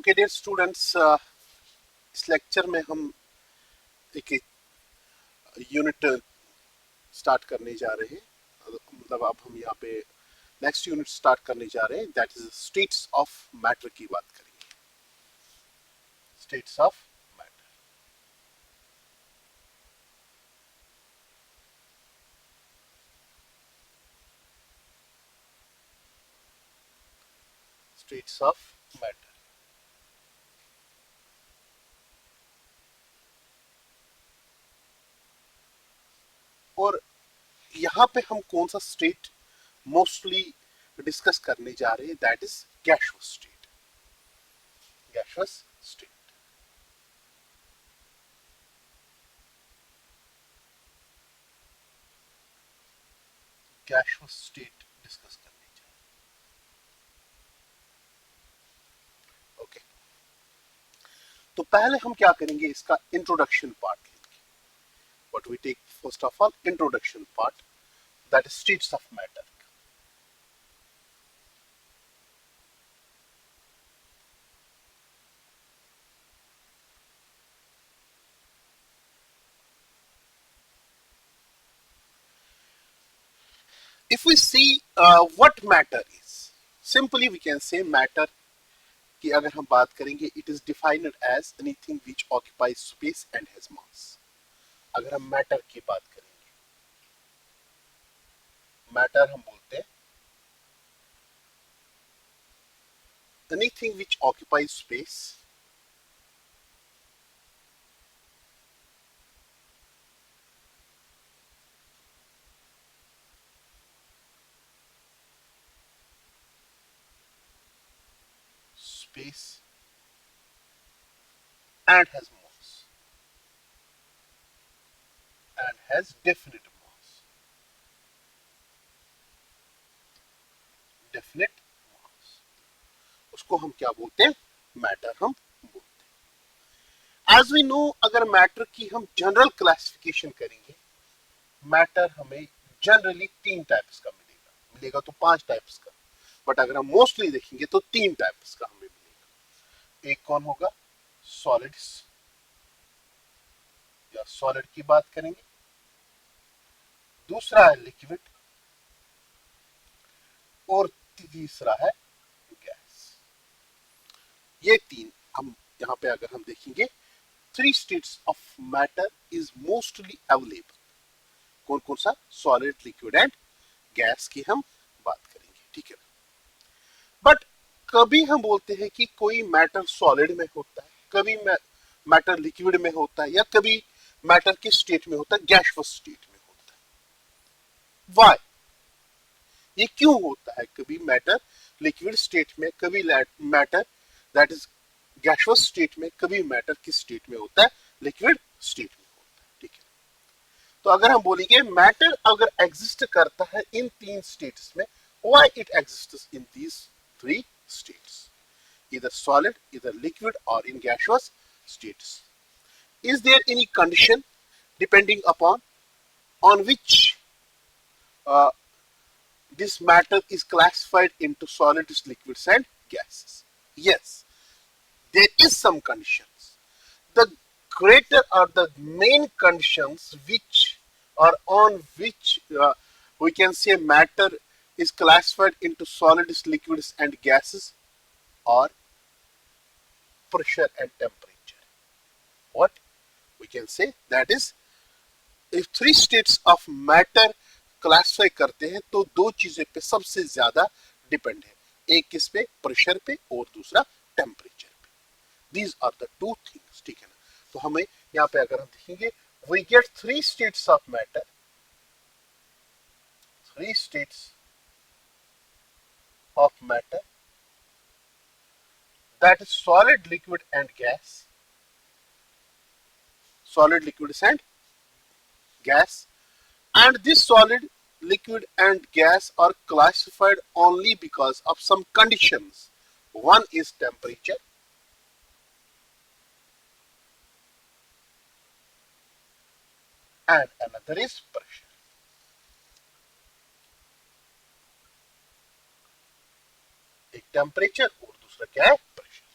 Okay dear students, इस lecture में हम एक यूनिट स्टार्ट करने जा रहे हैं। मतलब अब हम यहाँ पे नेक्स्ट यूनिट स्टार्ट करने जा रहे हैं, that is states of matter की बात करेंगे। States of matter. States of matter. और यहाँ पे हम कौन सा स्टेट मोस्टली डिस्कस करने जा रहे हैं, that is gaseous state. Gaseous state. Gaseous state discuss करने जा रहे हैं। ओके, तो पहले हम क्या करेंगे, इसका इंट्रोडक्शन पार्ट लेंगे। What we take first of all, introduction part, that is states of matter. If we see what matter is, simply we can say matter की अगर हम बात करेंगे, it is defined as anything which occupies space and has mass. अगर हम matter की बात करेंगे, matter हम बोलते हैं anything which occupies space and has mass and has definite mass. Definite mass, उसको हम क्या बोलते हैं, मैटर हम बोलते हैं। एज वी नो, अगर मैटर की हम जनरल क्लासिफिकेशन करेंगे, मैटर हमें जनरली 3 टाइप्स का मिलेगा तो 5 टाइप्स का, बट अगर हम मोस्टली देखेंगे तो 3 टाइप्स का हमें मिलेगा। एक कौन होगा, सॉलिड्स या सॉलिड की बात करेंगे, दूसरा है लिक्विड, और तीसरा है गैस। ये 3 हम यहाँ पे अगर हम देखेंगे, 3 states of matter is mostly available. कौन कौन सा, सॉलिड, लिक्विड एंड गैस की हम बात करेंगे, ठीक है। बट कभी हम बोलते हैं कि कोई मैटर सॉलिड में होता है, कभी मैटर लिक्विड में होता है, या कभी मैटर के स्टेट में होता है, गैसियस स्टेट में होता है। व्हाई, ये क्यों होता है, कभी मैटर लिक्विड स्टेट में, कभी matter that is gaseous state में, कभी मैटर किस स्टेट में होता है, लिक्विड स्टेट में होता है, ठीक है। तो अगर हम बोलेंगे मैटर अगर एग्जिस्ट करता है इन 3 स्टेट्स में, why it exists in these 3 states, either solid, either liquid, or in gaseous states. Is there any condition depending upon on which uh, this matter is classified into solids, liquids, and gases? Yes, there is some conditions. The greater or the main conditions which or on which we can say matter is classified into solids, liquids, and gases are pressure and temperature. What we can say, that is, if 3 states of matter classify करते हैं तो 2 चीजें पे सबसे ज्यादा depend है, एक किस पे, प्रेशर पे, और दूसरा टेम्परेचर पे। दीज आर द 2 थिंग्स, ठीक है ना। तो हमें यहाँ पे अगर हम देखेंगे, we get 3 states of matter, 3 states of matter, that is solid, liquid, and gas. Solid, liquids, and gas. And this solid, liquid, and gas are classified only because of some conditions. One is temperature, and another is pressure. एक temperature और दूसरा क्या है, pressure.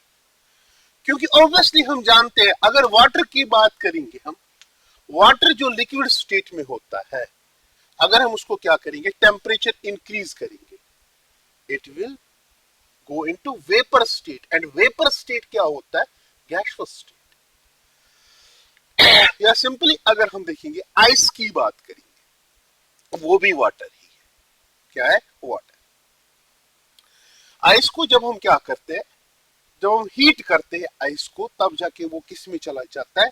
क्योंकि obviously हम जानते हैं अगर वाटर की बात करेंगे हम, वाटर जो लिक्विड स्टेट में होता है, अगर हम उसको क्या करेंगे, टेम्परेचर इंक्रीज करेंगे, it will go into vapour state, and vapour state क्या होता है, गैसियस स्टेट। या सिंपली अगर हम देखेंगे आइस की बात करेंगे, वो भी वाटर ही है। क्या है, वाटर। आइस को जब हम क्या करते हैं, जब हम हीट करते हैं आइस को, तब जाके वो किस में चला जाता है,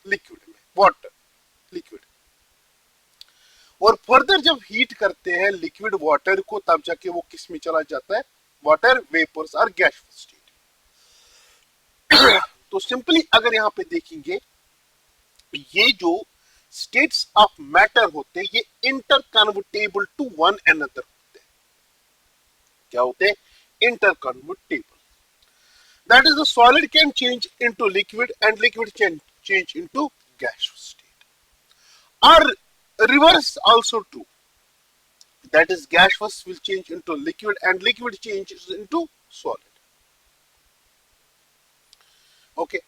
लिक्विड में, वाटर, लिक्विड। और फर्दर जब हीट करते हैं लिक्विड वाटर को, तब जाके वो किस में चला जाता है, वाटर वेपर्स और गैसियस स्टेट। तो सिंपली अगर यहां पे देखेंगे, ये जो स्टेट्स ऑफ मैटर होते हैं, ये इंटरकन्वर्टेबल टू वन अनदर होते हैं। क्या होते हैं, interconvertible. That is, the solid can change into liquid and liquid can change into gaseous state. Or reverse also true. That is, gaseous will change into liquid and liquid changes into solid. Okay.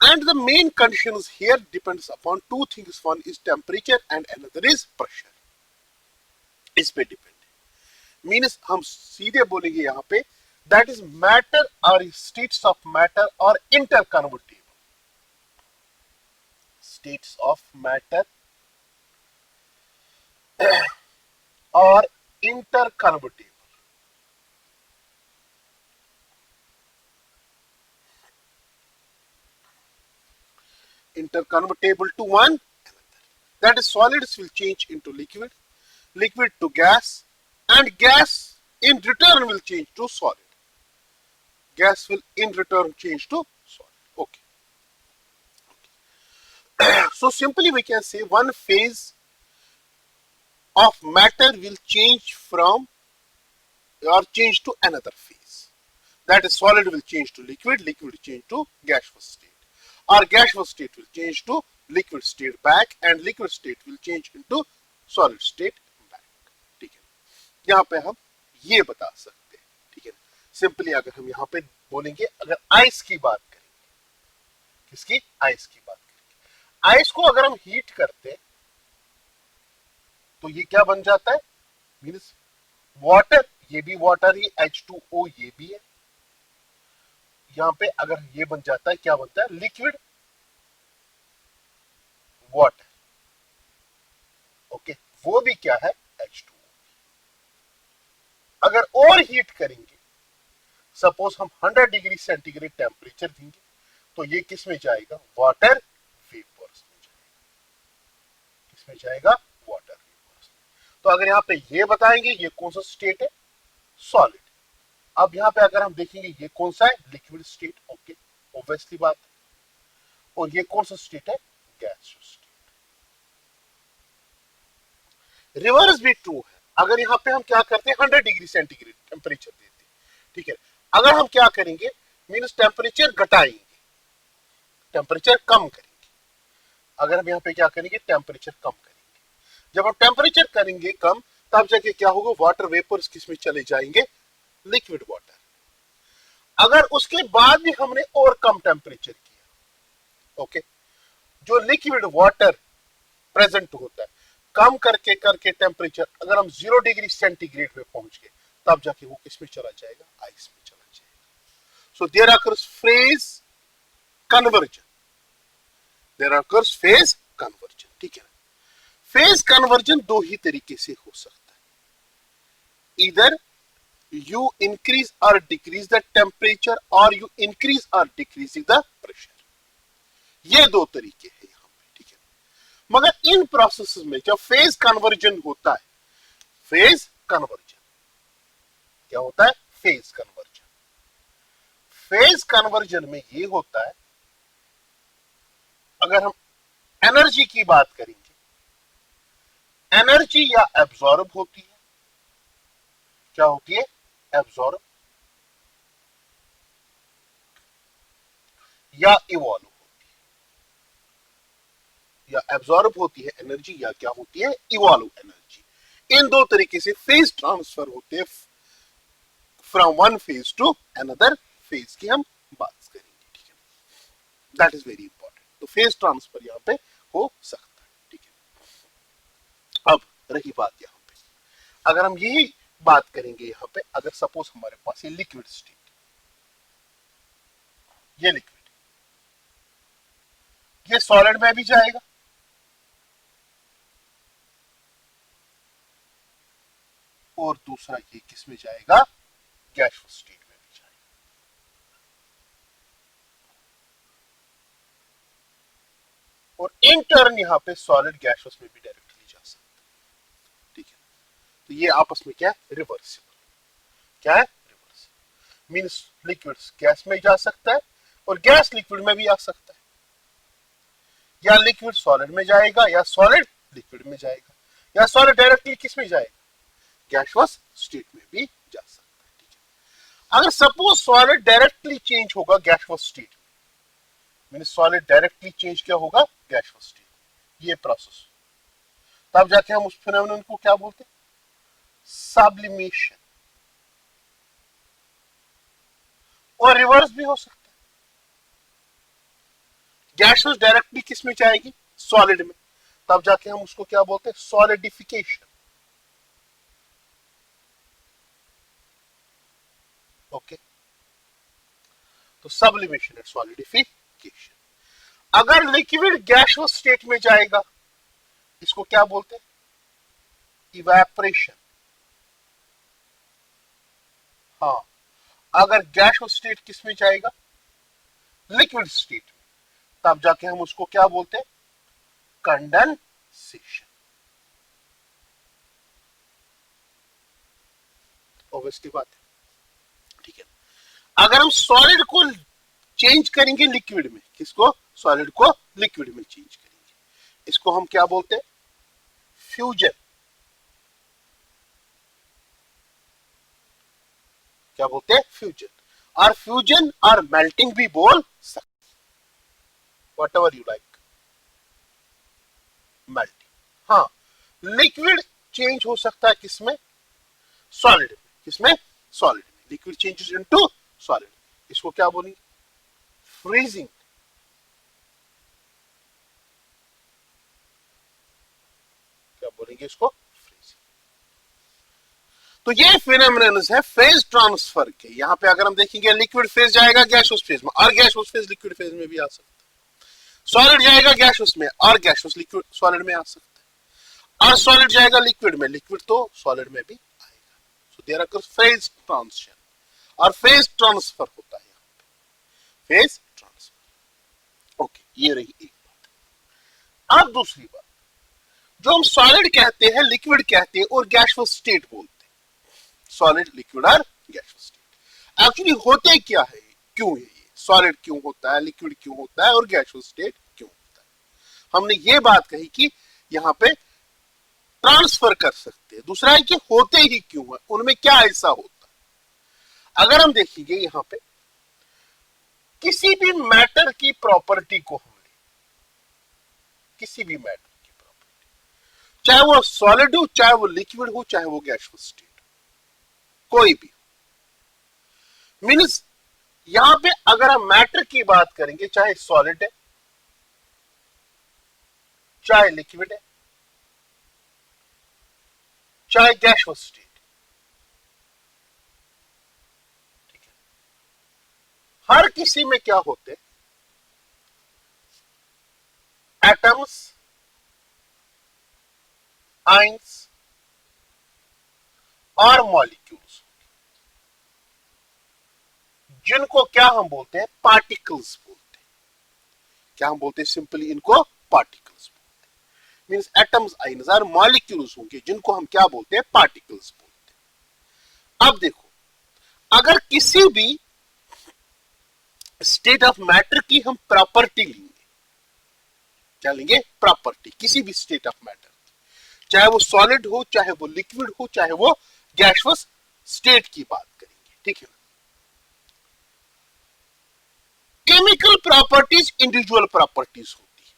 And the main conditions here depends upon two things. One is temperature and another is pressure. इस पे depend है। Means हम सीधे बोलेंगे यहाँ पे, that is matter or states of matter or interconvertible. States of matter or interconvertible. Interconvertible to one another. That is, solids will change into liquid, liquid to gas, and gas in return will change to solid. Gas will in return change to solid. Okay. So simply we can say one phase of matter will change from or change to another phase. That is, solid will change to liquid, liquid will change to gaseous state, or gaseous state will change to liquid state back, and liquid state will change into solid state back. ठीक है, यहाँ पे हम ये बता सकते हैं। ठीक है, सिंपली अगर हम यहाँ पे बोलेंगे, अगर आइस की बात करेंगे, किसकी, आइस की बात करेंगे, आइस को अगर हम हीट करते हैं तो ये क्या बन जाता है, मीन्स वाटर, ये भी वाटर ही, H2O ये भी है। यहां पे अगर ये बन जाता है, क्या बनता है, लिक्विड वाटर। ओके, वो भी क्या है, H2O। अगर और हीट करेंगे, सपोज हम 100 डिग्री सेंटीग्रेड टेम्परेचर देंगे, तो ये किस में जाएगा, वाटर वेपर्स में जाएगा। किस में जाएगा, वाटर वेपर्स। तो अगर यहाँ पे ये बताएंगे ये कौन सा स्टेट है, सॉलिड। अब यहाँ पे अगर हम देखेंगे ये कौन सा है, लिक्विड स्टेट। ओके, ऑब्वियसली बात। और ये कौन सा स्टेट है, गैसियस स्टेट। रिवर्स भी ट्रू है। अगर यहाँ पे हम क्या करते हैं, 100 डिग्री सेंटीग्रेड टेम्परेचर देते हैं, ठीक है, अगर हम क्या करेंगे, मीन्स टेम्परेचर घटाएंगे, टेम्परेचर कम करेंगे। अगर हम यहाँ पे क्या करेंगे, टेम्परेचर कम करेंगे, जब हम टेम्परेचर करेंगे कम, तब जाके क्या होगा, वाटर वेपर्स किस में चले जाएंगे, लिक्विड वाटर। अगर उसके बाद भी हमने और कम टेम्परेचर किया, ओके, जो लिक्विड वाटर प्रेजेंट होता है, कम करके करके टेम्परेचर अगर हम 0 डिग्री सेंटीग्रेड पे पहुंच गए, तब जाके वो किस में चला जाएगा, आइस में चला जाएगा। So there occurs phase conversion, there occurs phase conversion. ठीक है ना, फेज कन्वर्जन दो ही तरीके से हो सकता है, इधर you increase or decrease the temperature or you increase or decreasing the pressure। ये दो तरीके हैं यहाँ पे। ठीक है, मगर इन प्रोसेस में जब फेज कन्वर्जन होता है, फेज कन्वर्जन क्या होता है, फेज कन्वर्जन, फेज कन्वर्जन में ये होता है, अगर हम एनर्जी की बात करेंगे, एनर्जी या एब्जॉर्ब होती है, क्या होती है, एब्जॉर्ब, या इवॉल्व होती है, या एब्जॉर्ब होती है एनर्जी, या क्या होती है, इवॉल्व एनर्जी। इन दो तरीके से फेज ट्रांसफर होते हैं, from one phase two another phase की हम बात करेंगे। That is very important. तो फेज ट्रांसफर यहाँ पे हो सकता है, ठीक है। अब रही बात यहाँ पे, अगर हम यही बात करेंगे यहाँ पे, अगर सपोज हमारे पास ये लिक्विड स्टेट, ये लिक्विड, ये सॉलिड में भी जाएगा और दूसरा ये किस में जाएगा, गैसियस स्टेट में भी जाएगा। और इन टर्न यहां पे सॉलिड गैसियस में भी डायरेक्टली जा सकता है, ठीक है। तो ये आपस में क्या है, रिवर्सिबल। क्या है, रिवर्सिबल। मींस लिक्विड गैस में जा सकता है और गैस लिक्विड में भी आ सकता है, या लिक्विड सॉलिड में जाएगा या सॉलिड लिक्विड में जाएगा, या सॉलिड डायरेक्टली किस में जाएगा, गैसियस स्टेट में भी जा सकता है, ठीक है। अगर सपोज सॉलिड डायरेक्टली चेंज होगा गैसियस स्टेट में, मींस सॉलिड डायरेक्टली चेंज क्या होगा, गैसियस स्टेट, ये प्रोसेस, तब जाके हम उस फिनोमेनन को क्या बोलते हैं, सब्लिमेशन। और रिवर्स भी हो सकता है, गैसियस डायरेक्टली किस में जाएगी, सॉलिड में, तब जाके हम उसको क्या बोलते हैं, सॉलिडिफिकेशन। ओके, तो सब्लिमेशन एंड सॉलिडिफिकेशन। अगर लिक्विड गैसियस स्टेट में जाएगा, इसको क्या बोलते हैं, इवेपोरेशन। हाँ, अगर गैसियस स्टेट किस में जाएगा, लिक्विड स्टेट में, तब जाके हम उसको क्या बोलते हैं, कंडेंसेशन। ऑब्वियसली बात है, ठीक है। अगर हम सॉलिड को चेंज करेंगे लिक्विड में, किसको, सॉलिड को लिक्विड में चेंज करेंगे, इसको हम क्या बोलते हैं, फ्यूजन। क्या बोलते हैं, फ्यूजन। और फ्यूजन और मेल्टिंग भी बोल सकते, व्हाटएवर यू लाइक, मेल्टिंग। हाँ, लिक्विड चेंज हो सकता है किसमें, सॉलिड में, किसमें, सॉलिड में, लिक्विड चेंजेस इनटू सॉलिड, इसको क्या बोलेंगे, फ्रीजिंग। क्या बोलेंगे इसको, फ्रीजिंग। तो ये फिनोमेनन है फेज ट्रांसफर के। यहां पे अगर हम देखेंगे, लिक्विड फेज जाएगा गैसियस फेज में और गैसियस फेज लिक्विड फेज में भी आ सकता है, सॉलिड जाएगा गैसियस में और गैसियस लिक्विड सॉलिड में आ सकता है, और सॉलिड जाएगा लिक्विड में, लिक्विड तो सॉलिड में भी आएगा। So there are phase transition और फेज ट्रांसफर होता है यहाँ पे, फेज ट्रांसफर। ओके, ये रही एक बात। अब दूसरी बात, जो हम सॉलिड कहते हैं, लिक्विड कहते हैं और गैसियस स्टेट बोलते हैं, सॉलिड, लिक्विड और गैसियस स्टेट एक्चुअली होते क्या है, क्यों है ये, सॉलिड क्यों होता है, लिक्विड क्यों होता है और गैसियस स्टेट क्यों होता है। हमने ये बात कही कि यहाँ पे ट्रांसफर कर सकते हैं, दूसरा है कि होते ही क्यों है, उनमें क्या ऐसा होता है। अगर हम देखेंगे यहाँ पे, किसी भी मैटर की प्रॉपर्टी को हम ले, किसी भी मैटर की प्रॉपर्टी, चाहे वो सॉलिड हो, चाहे वो लिक्विड हो, चाहे वो गैसियस स्टेट, कोई भी, मीन्स यहां पे अगर हम मैटर की बात करेंगे, चाहे सॉलिड है, चाहे लिक्विड है, चाहे गैसियस स्टेट, ठीक है, हर किसी में क्या होते, एटम्स, आयंस और मॉलिक्यूल्स, जिनको क्या हम बोलते हैं, पार्टिकल्स बोलते हैं। क्या हम बोलते हैं, सिंपली इनको पार्टिकल्स बोलते हैं। मींस एटम्स, आयंस और मॉलिक्यूल्स होंगे, जिनको हम क्या बोलते हैं, पार्टिकल्स बोलते हैं। अब देखो, अगर किसी भी स्टेट ऑफ मैटर की हम प्रॉपर्टी लेंगे, क्या लेंगे, प्रॉपर्टी, किसी भी स्टेट ऑफ मैटर, चाहे वो सॉलिड हो, चाहे वो लिक्विड हो, चाहे वो गैसियस स्टेट की बात करेंगे, ठीक है ना। केमिकल प्रॉपर्टीज इंडिविजुअल प्रॉपर्टीज होती है।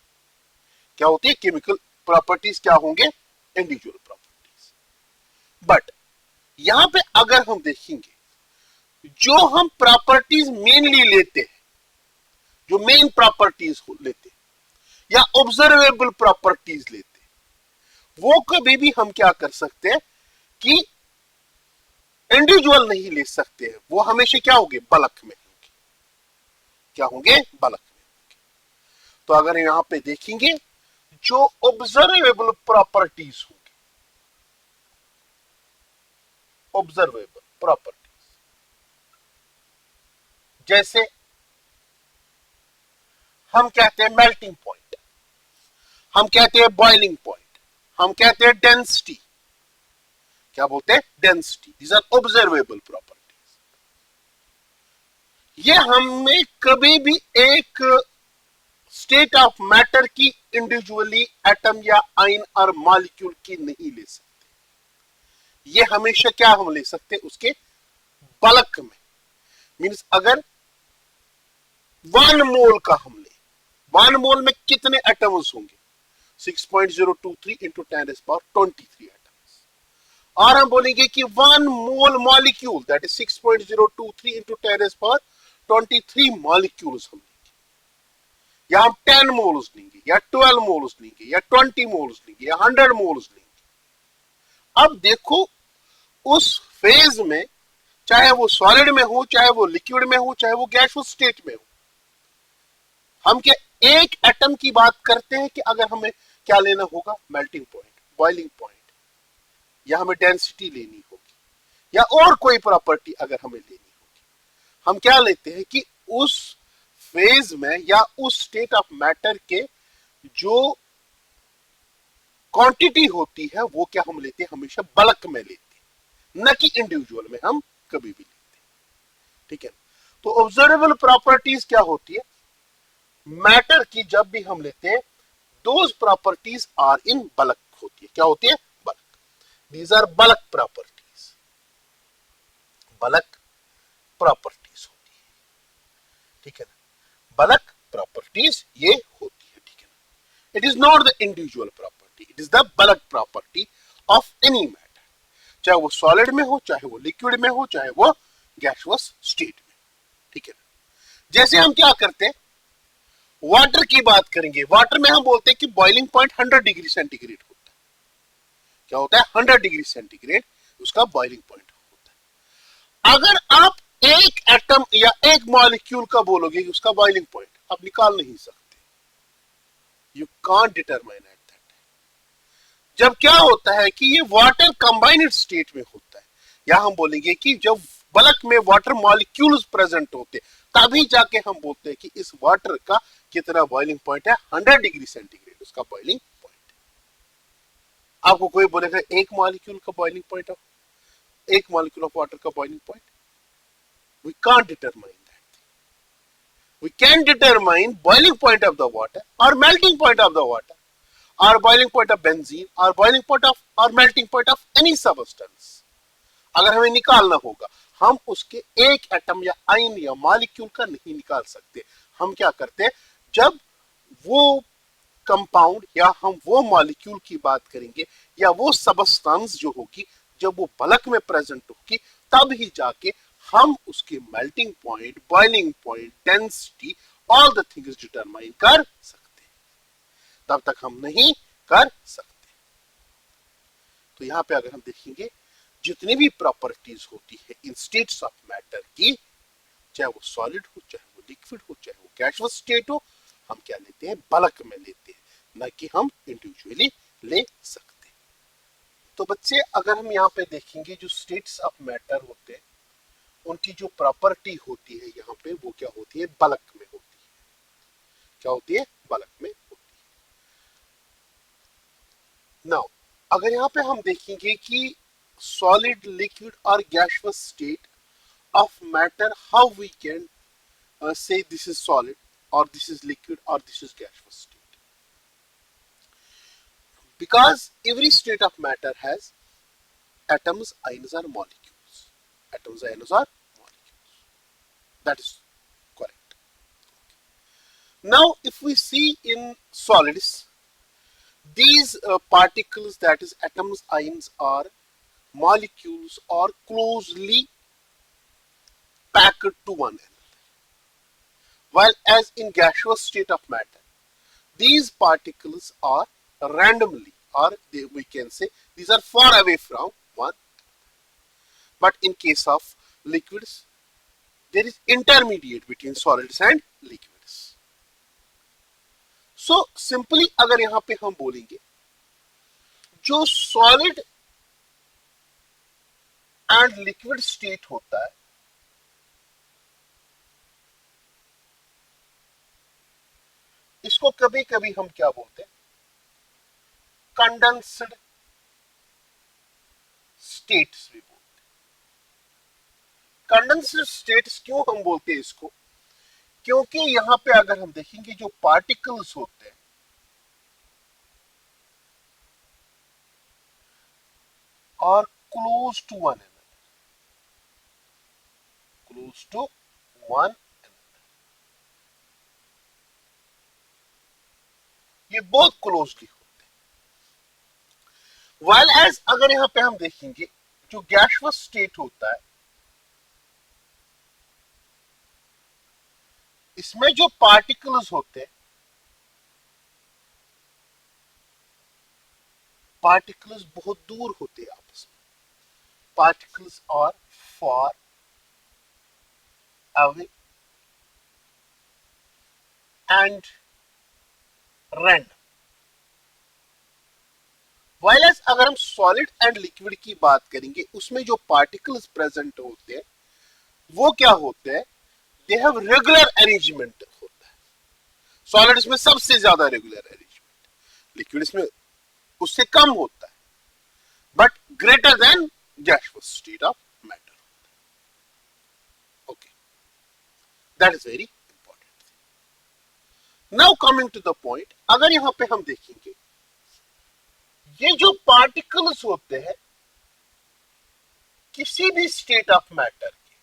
क्या होती है, केमिकल प्रॉपर्टीज क्या होंगे, इंडिविजुअल प्रॉपर्टीज। बट यहां पे अगर हम देखेंगे, जो हम प्रॉपर्टीज मेनली लेते हैं, जो मेन प्रॉपर्टीज लेते या ऑब्जर्वेबल प्रॉपर्टीज लेते, वो कभी भी हम क्या कर सकते हैं कि इंडिविजुअल नहीं ले सकते हैं, वो हमेशा क्या होंगे, बल्क में होंगे। क्या होंगे, बल्क में होंगे। तो अगर यहां पे देखेंगे जो ऑब्जर्वेबल प्रॉपर्टीज होंगे, ऑब्जर्वेबल प्रॉपर्टीज, जैसे हम कहते हैं मेल्टिंग पॉइंट, हम कहते हैं बॉइलिंग पॉइंट, हम कहते हैं डेंसिटी, क्या बोलते हैं, density, these are observable properties. ये हमें कभी भी एक स्टेट ऑफ मैटर की इंडिविजुअली एटम या आयन और मॉलिक्यूल की नहीं ले सकते। ये हमेशा क्या हम ले सकते, उसके बल्क में, मींस अगर 1 मोल का हम ले, 1 मोल में कितने एटम्स होंगे, 6.023 इंटू 10⁻23 एटम्स। और हम बोलेंगे कि 1 mole molecule, that is 6.023 into 10⁻23 molecules हम लेंगे, या हम 10 मोल्स लेंगे, या 12 मोल्स लेंगे, या 20 मोल्स लेंगे, या 100 मोल्स लेंगे। अब देखो उस फेज में, चाहे वो सॉलिड में हो, चाहे वो लिक्विड में हो, चाहे वो गैसियस स्टेट में हो, हम क्या एक एटम की बात करते हैं कि अगर हमें क्या लेना होगा, मेल्टिंग पॉइंट, बॉइलिंग पॉइंट, या हमें डेंसिटी लेनी होगी, या और कोई प्रॉपर्टी अगर हमें लेनी होगी, हम क्या लेते हैं कि उस फेज में या उस स्टेट ऑफ मैटर के जो क्वांटिटी होती है वो क्या हम लेते हैं, हमेशा बल्क में लेते हैं, न कि इंडिविजुअल में हम कभी भी लेते हैं। ठीक है, तो ऑब्जर्वेबल प्रॉपर्टीज क्या होती है, मैटर की जब भी हम लेते हैं, those properties are in bulk होती है। क्या होती है, bulk, these are bulk properties, bulk properties होती है। ठीक है ना, बल्क प्रॉपर्टीज ये होती है। ठीक है ना, it is not the individual property, it is the bulk property of any matter, चाहे वो सॉलिड में हो, चाहे वो लिक्विड में हो, चाहे वो गैसियस स्टेट में। ठीक है ना, जैसे हम क्या करते हैं, वाटर की बात करेंगे, वाटर में हम बोलते हैं कि बॉइलिंग पॉइंट 100 डिग्री सेंटीग्रेड होता है। क्या होता है, 100 डिग्री सेंटीग्रेड उसका बॉइलिंग पॉइंट होता है। अगर आप एक एटम या एक मॉलिक्यूल का बोलोगे कि उसका बॉइलिंग पॉइंट, आप निकाल नहीं सकते, you can't determine at that. जब क्या होता है कि ये वाटर कंबाइंड स्टेट में होता है, या हम बोलेंगे कि जब बल्क में वाटर मॉलिक्यूल्स प्रेजेंट होते, तभी जाके हम बोलते हैं कि इस वाटर का कितना बॉइलिंग पॉइंट है, 100 डिग्री सेंटीग्रेड उसका बॉइलिंग पॉइंट। आपको कोई बोलेगा एक मॉलिक्यूल का बॉइलिंग पॉइंट ऑफ, एक मॉलिक्यूल ऑफ वाटर का boiling point, we can't determine that. We can determine boiling point of the water और melting point of the water, और बॉइलिंग पॉइंट ऑफ बेंजीन, और बॉइलिंग पॉइंट ऑफ और melting point of any substance. अगर हमें निकालना होगा, हम उसके एक एटम या आयन या मॉलिक्यूल का नहीं निकाल सकते। हम क्या करते हैं, जब वो कंपाउंड या हम वो मॉलिक्यूल की बात करेंगे या वो सबस्टेंस जो होगी, जब वो बल्क में प्रेजेंट होगी, तब ही जाके हम उसके melting point, boiling point, density, all the things determine कर सकते हैं, तब तक हम नहीं कर सकते। तो यहां पे अगर हम देखेंगे, जितनी भी प्रॉपर्टीज होती है इन स्टेट्स ऑफ मैटर की, चाहे वो सॉलिड हो, चाहे वो लिक्विड हो, चाहे वो गैसियस स्टेट हो, हम क्या लेते हैं, बल्क में लेते हैं, ना कि हम इंडिविजुअली ले सकते। तो बच्चे अगर हम यहाँ पे देखेंगे, जो स्टेट्स ऑफ मैटर होते हैं उनकी जो प्रॉपर्टी होती है यहाँ पे, वो क्या होती है, बल्क में होती है। क्या होती है, बल्क में होती है। नाउ अगर यहाँ पे हम देखेंगे कि solid, liquid or gaseous state of matter, how we can say this is solid or this is liquid or this is gaseous state, because every state of matter has atoms, ions or molecules. Atoms, ions or molecules, that is correct. Now if we see in solids, these particles, that is atoms, ions or molecules, are closely packed to one another. while as in gaseous state of matter these particles are randomly, or we can say these are far away from one, but in case of liquids there is intermediate between solids and liquids. So simply अगर यहाँ पे हम बोलेंगे जो solid and liquid state होता है इसको कभी कभी हम क्या बोलते हैं कंडेंस्ड स्टेट्स भी बोलते हैं। कंडेंस्ड स्टेट्स क्यों हम बोलते हैं इसको, क्योंकि यहां पे अगर हम देखेंगे जो पार्टिकल्स होते हैं are close to one another, close to one another, ये बहुत क्लोजली होते हैं। while as अगर यहां पे हम देखेंगे जो गैसियस स्टेट होता है इसमें जो पार्टिकल्स होते हैं पार्टिकल्स बहुत दूर होते हैं आपस में, particles are far away and random. while as अगर हम सॉलिड एंड लिक्विड की बात करेंगे उसमें जो पार्टिकल्स प्रेजेंट होते हैं वो क्या होते हैं, दे हैव रेगुलर अरेंजमेंट होता है। सॉलिड्स में सबसे ज्यादा रेगुलर अरेंजमेंट, लिक्विड्स में उससे कम होता है, but greater than gaseous state of matter. Okay, that is very important. Now coming to the point, अगर यहां पे हम देखेंगे ये जो पार्टिकल्स होते हैं किसी भी स्टेट ऑफ मैटर के,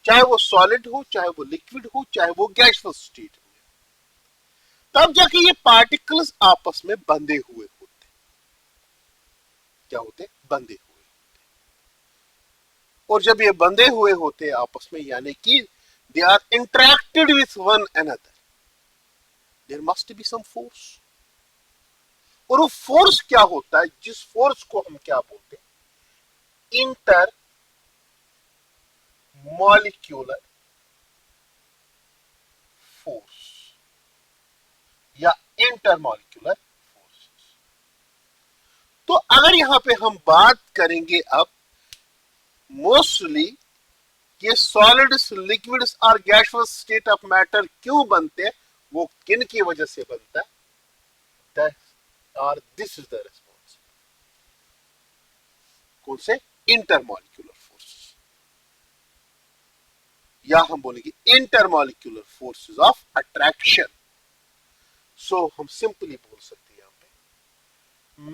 चाहे वो सॉलिड हो, चाहे वो लिक्विड हो, चाहे वो गैसियस स्टेट हो, तब जाके ये पार्टिकल्स आपस में बंधे हुए होते, क्या होते, बंधे हुए होते। और जब ये बंधे हुए होते आपस में यानी कि they are interacted with one another, there must be some force. और वो फोर्स क्या होता है, जिस फोर्स को हम क्या बोलते हैं, इंटर मॉलिक्यूलर फोर्स या इंटरमॉलिक्यूलर फोर्सेस। तो अगर यहां पे हम बात करेंगे अब मोस्टली ये सॉलिड्स, लिक्विड्स और गैसियस स्टेट ऑफ मैटर क्यों बनते हैं, वो किन की वजह से बनता है, और दिस इज द रिस्पॉन्स, कौन से, इंटरमॉलिक्यूलर फोर्सेस, या हम बोलेंगे इंटरमॉलिक्यूलर फोर्सेस ऑफ अट्रैक्शन। सो हम सिंपली बोल सकते हैं यहां पे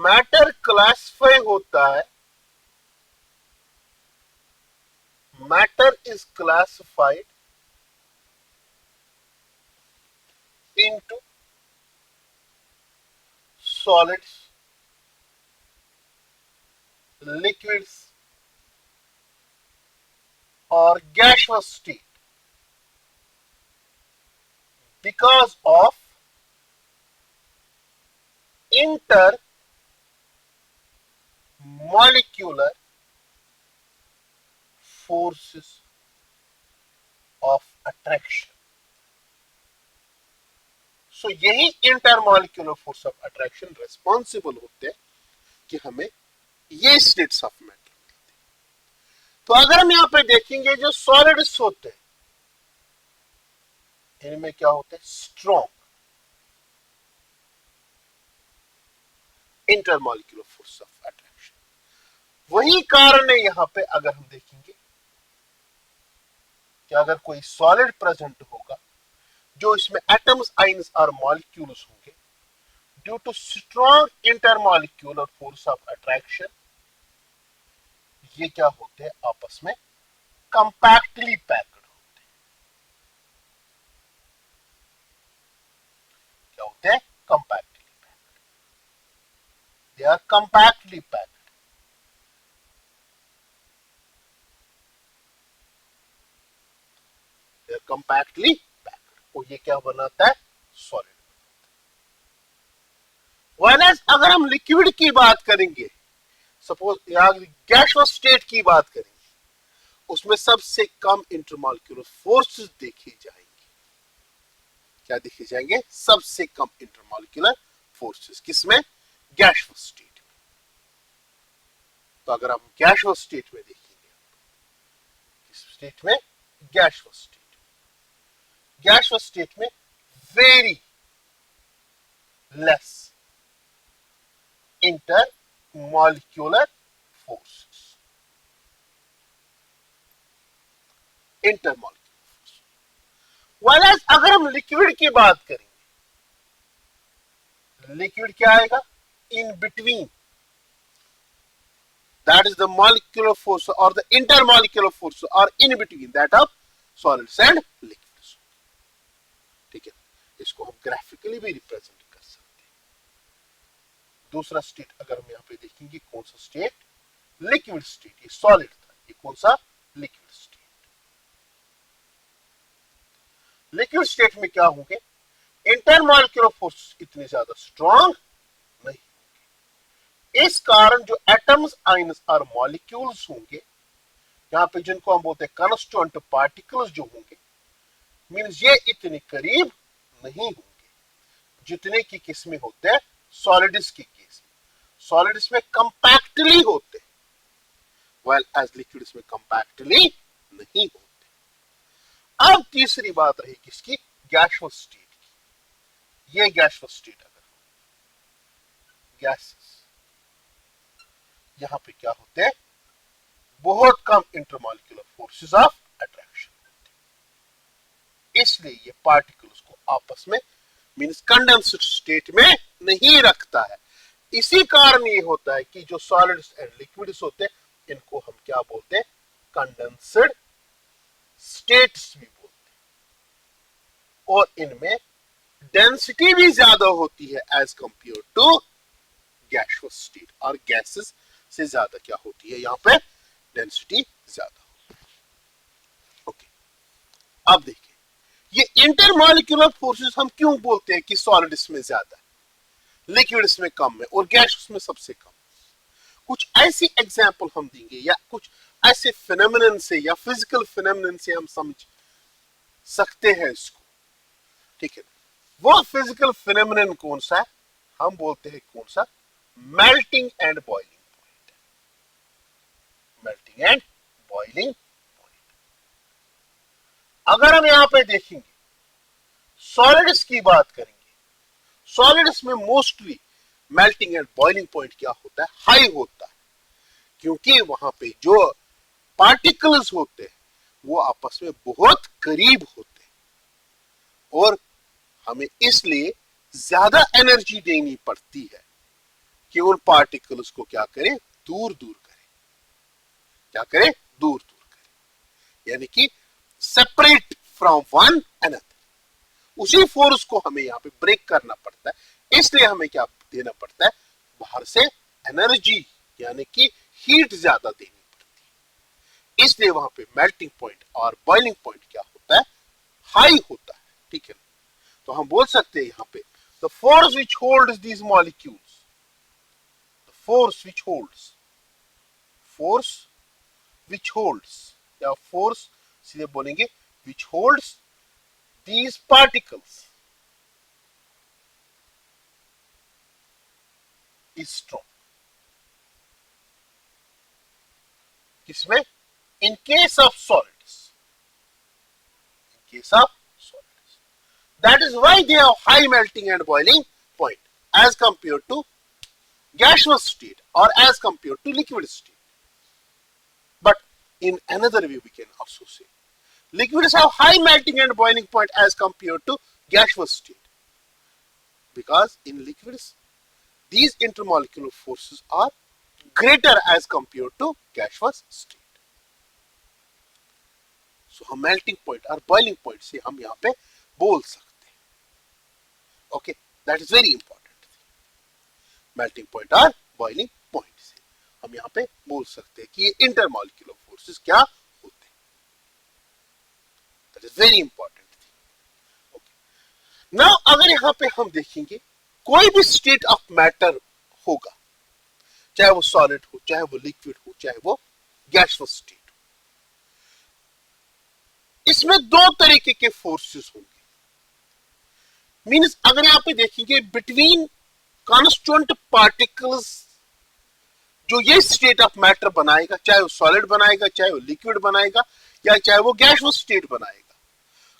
मैटर क्लासिफाई होता है, matter is classified into solids, liquids or gaseous state because of intermolecular forces of attraction. So यही intermolecular force of attraction responsible होते हैं कि हमें ये स्टेट्स ऑफ मैटर मिलते हैं। तो अगर हम यहां पे देखेंगे जो सॉलिड्स होते हैं इनमें क्या होते हैं, strong intermolecular force of attraction. वही कारण है यहां पे अगर हम देखेंगे कि अगर कोई सॉलिड प्रेजेंट होगा जो इसमें एटम्स, आइंस और मॉलिक्यूल्स होंगे, due to strong intermolecular force of attraction ये क्या होते हैं, आपस में कंपैक्टली पैक्ड होते हैं। क्या होते हैं, compactly packed, they are compactly packed. They compactly packed, और ये क्या बनाता है, सॉलिड। वरएज अगर हम लिक्विड की बात करेंगे, सपोज यहाँ गैसियस स्टेट की बात करेंगे, उसमें सबसे कम इंटरमॉलिक्यूलर फोर्सेस देखे जाएंगे। क्या देखे जाएंगे, सबसे कम इंटरमॉलिक्यूलर फोर्सेस, किसमें, गैसियस स्टेट में। तो अगर हम गैसियस स्टेट में देखेंगे, किस स्टेट में, गैसियस स्टेट, गैसियस स्टेट में very less intermolecular forces, intermolecular force. Whereas अगर हम लिक्विड की बात करेंगे, लिक्विड क्या आएगा, in between, that is the molecular force और द इंटरमॉलिक्यूलर फोर्स और in between that of solids and liquids. ठीक है, इसको हम ग्राफिकली भी रिप्रेजेंट कर सकते हैं। दूसरा स्टेट अगर हम यहां पे देखेंगे, कौन सा स्टेट, लिक्विड स्टेट, ये सॉलिड था, ये कौन सा, लिक्विड स्टेट। लिक्विड स्टेट में क्या होंगे, इंटरमॉलिक्यूलर फोर्स इतने ज्यादा स्ट्रांग नहीं होंगे। इस कारण जो एटम्स, आयन्स और मॉलिक्यूल्स होंगे, यहां पे जिनको हम बोलते हैं कांस्टेंट पार्टिकल्स जो होंगे, मींस ये इतने करीब नहीं होंगे जितने की किस में होते हैं, सॉलिड्स के केस में। सॉलिड्स में कंपैक्टली होते, वेल एज लिक्विड्स में कंपैक्टली नहीं होते। अब तीसरी बात रही किसकी, गैसियस स्टेट की। ये गैसियस स्टेट अगर गैसेस, यहां पे क्या होते हैं, बहुत कम इंटरमॉलिक्यूलर फोर्सेस ऑफ अट्रैक्शन होते हैं, इसलिए ये पार्टिकल्स को आपस में मींस कंडेंस्ड स्टेट में नहीं रखता है। इसी कारण ये होता है कि जो सॉलिड्स एंड लिक्विड्स होते हैं, इनको हम क्या बोलते हैं, कंडेंस्ड स्टेट्स भी बोलते हैं, और इनमें डेंसिटी भी ज्यादा होती है as compared to gaseous state, और गैसेस से ज्यादा क्या होती है, यहां पे डेंसिटी ज्यादा होती है। ओके, अब देखिए ये इंटरमॉलिक्यूलर फोर्सेस हम क्यों बोलते हैं कि सॉलिड्स में ज्यादा है, लिक्विड्स में कम है और गैसेस में सबसे कम। कुछ ऐसी एग्जांपल हम देंगे या कुछ ऐसे फिनोमेनन से या फिजिकल फिनोमेनन से हम समझ सकते हैं इसको। ठीक है, वो फिजिकल फिनोमेनन कौन सा है, हम बोलते हैं कौन सा, melting and boiling point. Melting and boiling point. अगर हम यहां पे देखेंगे, सॉलिड्स की बात करेंगे, सॉलिड्स में mostly melting and boiling point क्या होता है, हाई होता है, क्योंकि वहां पे जो पार्टिकल्स होते हैं वो आपस में बहुत करीब होते हैं, और हमें इसलिए ज्यादा एनर्जी देनी पड़ती है कि उन पार्टिकल्स को क्या करें, दूर दूर करें, क्या करें, दूर दूर करें, यानी कि सेपरेट फ्रॉम वन अनदर। उसी फोर्स को हमें यहां पे ब्रेक करना पड़ता है, इसलिए हमें क्या देना पड़ता है, बाहर से एनर्जी यानी कि हीट ज्यादा देनी पड़ती है, इसलिए वहां पे मेल्टिंग पॉइंट और बॉइलिंग पॉइंट क्या होता है, हाई होता है। ठीक है, तो हम बोल सकते हैं यहां पे the force which holds these molecules, the force which holds, force which holds या फोर्स सीधे बोलेंगे विच holds these particles is strong. किसमें, in case of solids, in case of solids, that is why they have high melting and boiling point as compared to gaseous state or as compared to liquid state. But in another way we can also say liquids have high melting and boiling point as compared to gaseous state, because in liquids these intermolecular forces are greater as compared to gaseous state. So हम melting point और boiling point से हम यहाँ पे बोल सकते हैं। Okay, that is very important. Melting point और boiling point से हम यहाँ पे बोल सकते हैं कि ये intermolecular forces क्या होते हैं। That is very very important थी। नाउ अगर यहां पे हम देखेंगे कोई भी स्टेट ऑफ मैटर होगा, चाहे वो सॉलिड हो, चाहे वो लिक्विड हो, चाहे वो गैसियस स्टेट हो, इसमें दो तरीके के फोर्सेस होंगे। मींस अगर यहां पे देखेंगे बिटवीन कॉन्स्टिट्यूएंट पार्टिकल्स, जो ये स्टेट ऑफ मैटर बनाएगा, चाहे वो सॉलिड बनाएगा, चाहे वो लिक्विड बनाएगा, या चाहे वो गैसियस स्टेट बनाएगा,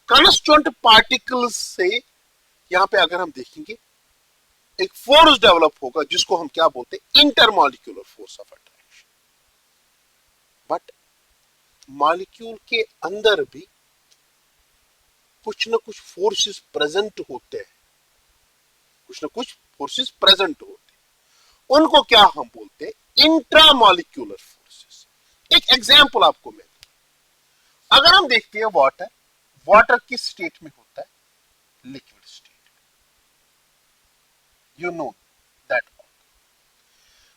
कॉन्स्टिट्यूएंट पार्टिकल्स से यहां पे अगर हम देखेंगे एक फोर्स डेवलप होगा जिसको हम क्या बोलते हैं, intermolecular force of attraction. But molecule के अंदर भी कुछ ना कुछ फोर्सेस प्रेजेंट होते हैं, कुछ ना कुछ फोर्सेस प्रेजेंट होते हैं, उनको क्या हम बोलते हैं, इंट्रामॉलिक्यूलर फोर्सेस। एक एग्जांपल आपको मैं दूं, अगर हम देखते हैं वाटर, वाटर किस स्टेट में होता है, liquid state, you know that.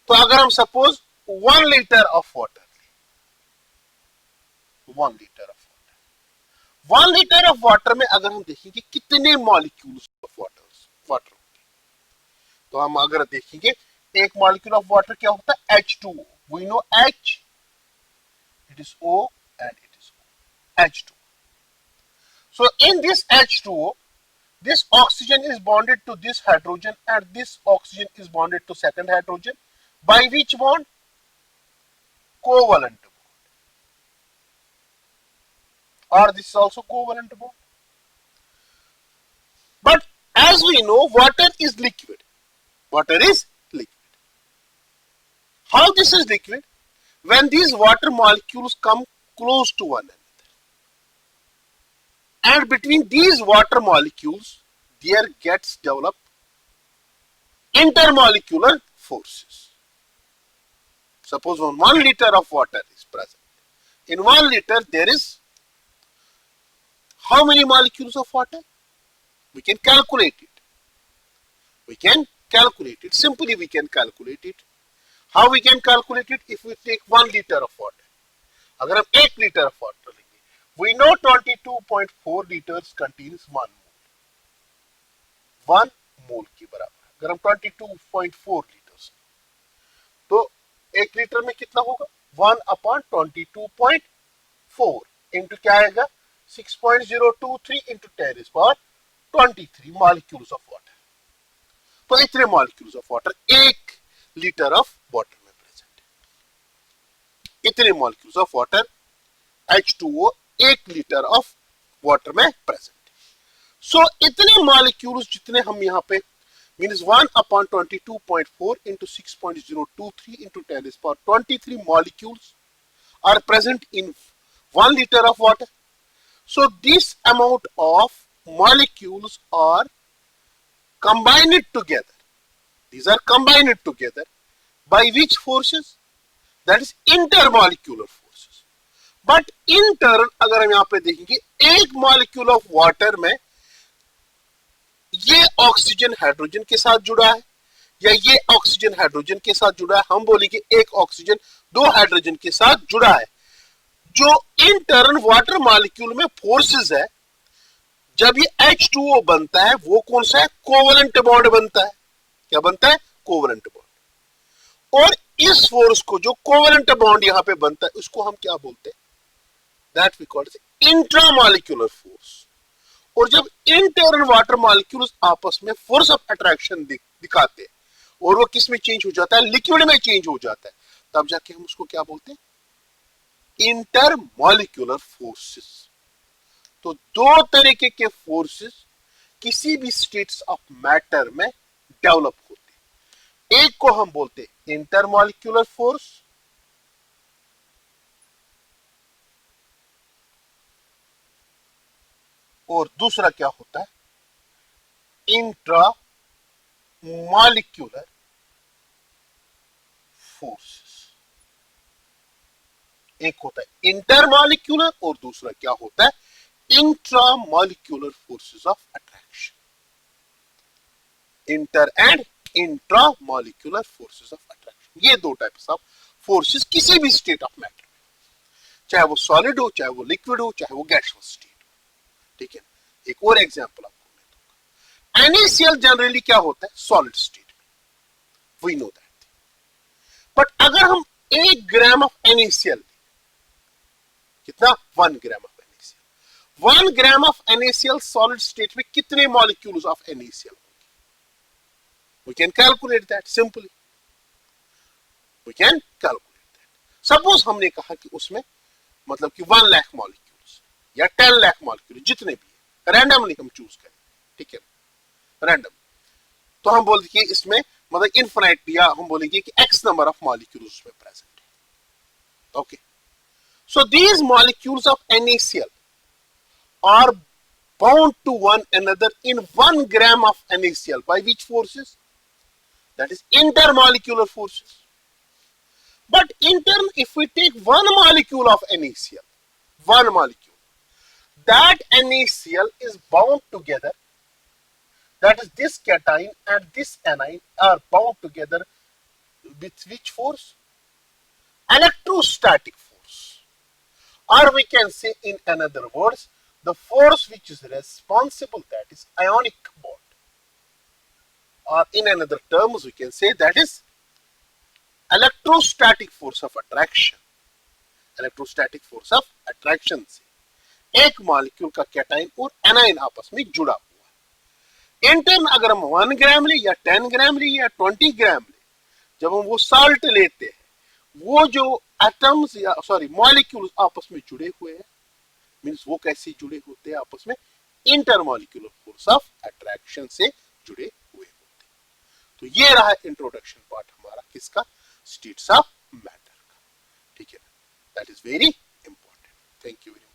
तो अगर हम suppose 1 litre of water, 1 litre of water, 1 litre of water में अगर हम देखेंगे कितने मॉलिक्यूल्स ऑफ वाटर होंगे, तो हम अगर देखेंगे एक मॉलिक्यूल ऑफ वाटर क्या होता है, H2O, we know H, it is O and it is O, H2O. So in this H2O, this oxygen is bonded to this hydrogen and this oxygen is bonded to second hydrogen by which bond, covalent bond, or this is also covalent bond. But as we know, water is liquid, water is liquid. How this is liquid? When these water molecules come close to one another, and between these water molecules there gets developed intermolecular forces. Suppose 1 liter of water is present. In 1 liter there is how many molecules of water? We can calculate it. We can calculate it. Simply we can calculate it. How we can calculate it? If we take 1 liter of water, अगर हम 1 litre of water लेंगे, we know 22.4 liters contains 1 mole, 1 मोल के बराबर। अगर हम 22.4 litres, तो 1 litre में कितना होगा, 1/22.4 इंटू क्या आएगा, 6.023 इंटू 10⁻23 मॉलिक्यूल्स ऑफ वाटर। तो इतने molecules of water 1 litre of water में प्रेजेंट है। इतने molecules of water H2O 1 litre of water में प्रेजेंट है। सो इतने मॉलिक्यूल्स जितने हम यहाँ पे means 1/22.4 into 6.023 into 10⁻23 molecules are present in 1 liter of water. So this amount of molecules are combined together. These are combined together by which forces? That is intermolecular forces. But in turn अगर हम यहाँ पे देखेंगे एक molecule of water में ये oxygen hydrogen के साथ जुड़ा है या ये ऑक्सीजन हाइड्रोजन के साथ जुड़ा है, हम बोलेंगे एक ऑक्सीजन 2 हाइड्रोजन के साथ जुड़ा है। जो इन टर्न वाटर मॉलिक्यूल में फोर्सेस है, जब ये H2O बनता है वो कौन सा है, कोवलेंट बॉन्ड बनता है। क्या बनता है, कोवलेंट बॉन्ड। और इस फोर्स को जो कोवलेंट बॉन्ड यहां पे बनता है उसको हम क्या बोलते हैं, that we call intramolecular force. और जब इंटर्न वाटर मॉलिक्यूल्स आपस में फोर्स ऑफ अट्रैक्शन दिखाते हैं और वो किस में चेंज हो जाता है, लिक्विड में चेंज हो जाता है, तब जाके हम उसको क्या बोलते हैं, इंटरमॉलिक्यूलर फोर्सेस। तो 2 तरीके के फोर्सेस किसी भी स्टेट्स ऑफ मैटर में डेवलप होते हैं। एक को हम बोलते हैं इंटरमॉलिक्यूलर फोर्स, और दूसरा क्या होता है, इंट्रामॉलिक्यूलर फोर्सेस। एक होता है इंटरमॉलिक्यूलर और दूसरा क्या होता है, intramolecular forces of attraction. Inter and intramolecular forces of attraction, ये 2 टाइप्स ऑफ फोर्सेस किसी भी स्टेट ऑफ मैटर में, चाहे वो सॉलिड हो, चाहे वो लिक्विड हो, चाहे वो गैसियस स्टेट हो, ठीक है, एक और एग्जांपल आपको मैं दूंगा। NaCl जनरली क्या होता है, सॉलिड स्टेट में, वी नो दैट। बट अगर हम 1 ग्राम ऑफ NaCl, कितना, 1 gram of NaCl, 1 gram of NaCl solid state में कितने मॉलिक्यूल्स ऑफ NaCl होंगे? We can calculate that simply, we can calculate that. Suppose हमने कहा कि उसमें मतलब कि 1 लाख मॉलिक्यूल्स या 10 लाख मॉलिक्यूल, जितने भी है, रैंडमली हम चूज करें, ठीक है, रैंडम। तो हम बोलते हैं इसमें मतलब इनफिनाइट, या हम बोलेंगे कि x नंबर ऑफ मॉलिक्यूल्स उसमें प्रेजेंट है। Okay, so these molecules of NaCl are bound to one another in 1 gram of NaCl by which forces? That is intermolecular forces. But in turn, if we take 1 molecule of NaCl, 1 molecule, that NaCl is bound together, that is this cation and this anion are bound together with which force? Electrostatic force. Or we can say in another words, the force which is responsible, that is ionic bond. Or in another terms, we can say that is electrostatic force of attraction. Electrostatic force of attraction से एक molecule का cation और A9 आपस में जुड़ा हुआ है। In turn अगर हम 1 ग्राम ले या 10 ग्राम ले या 20 ग्राम ले, जब हम वो साल्ट लेते हैं, वो जो एटम्स या सॉरी मॉलिक्यूल्स आपस में जुड़े हुए हैं, मींस वो कैसे जुड़े होते हैं आपस में, इंटरमॉलिक्यूलर फोर्स ऑफ अट्रैक्शन से जुड़े हुए होते हैं। तो ये रहा इंट्रोडक्शन पार्ट हमारा किसका, स्टेट्स ऑफ मैटर का, ठीक है। That is very important. Thank you very much.